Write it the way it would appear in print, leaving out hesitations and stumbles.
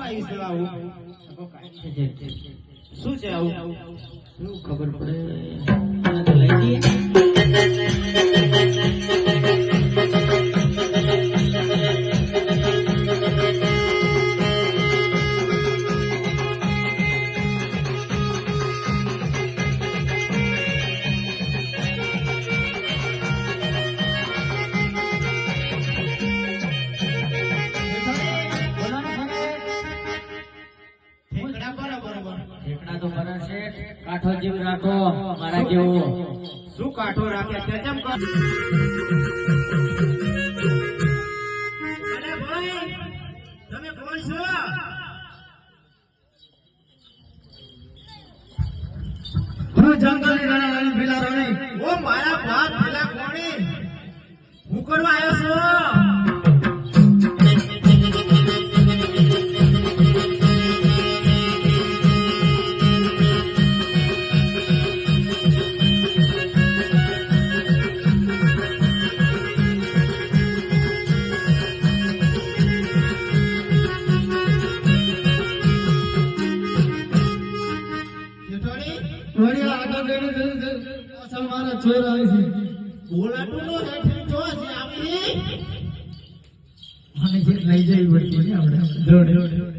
આવીશ આવું શું છે આવું શું ખબર પડે લઈ જઈએ કાઠો જીવ રાખો મારા જેવો શું કાઠો રાખે છે કેમ કર અરે ભાઈ તમે કોણ છો હું જંગલની રાણા રાણી ભીલા રાણી ઓ મારા બાપ ભીલા કોણી હું કરવા આવ્યો છું ચોર આવે છે બોલાટું નો હેઠી જો છે આપી મને જે લઈ જઈ પડતી ને આપણે દોડ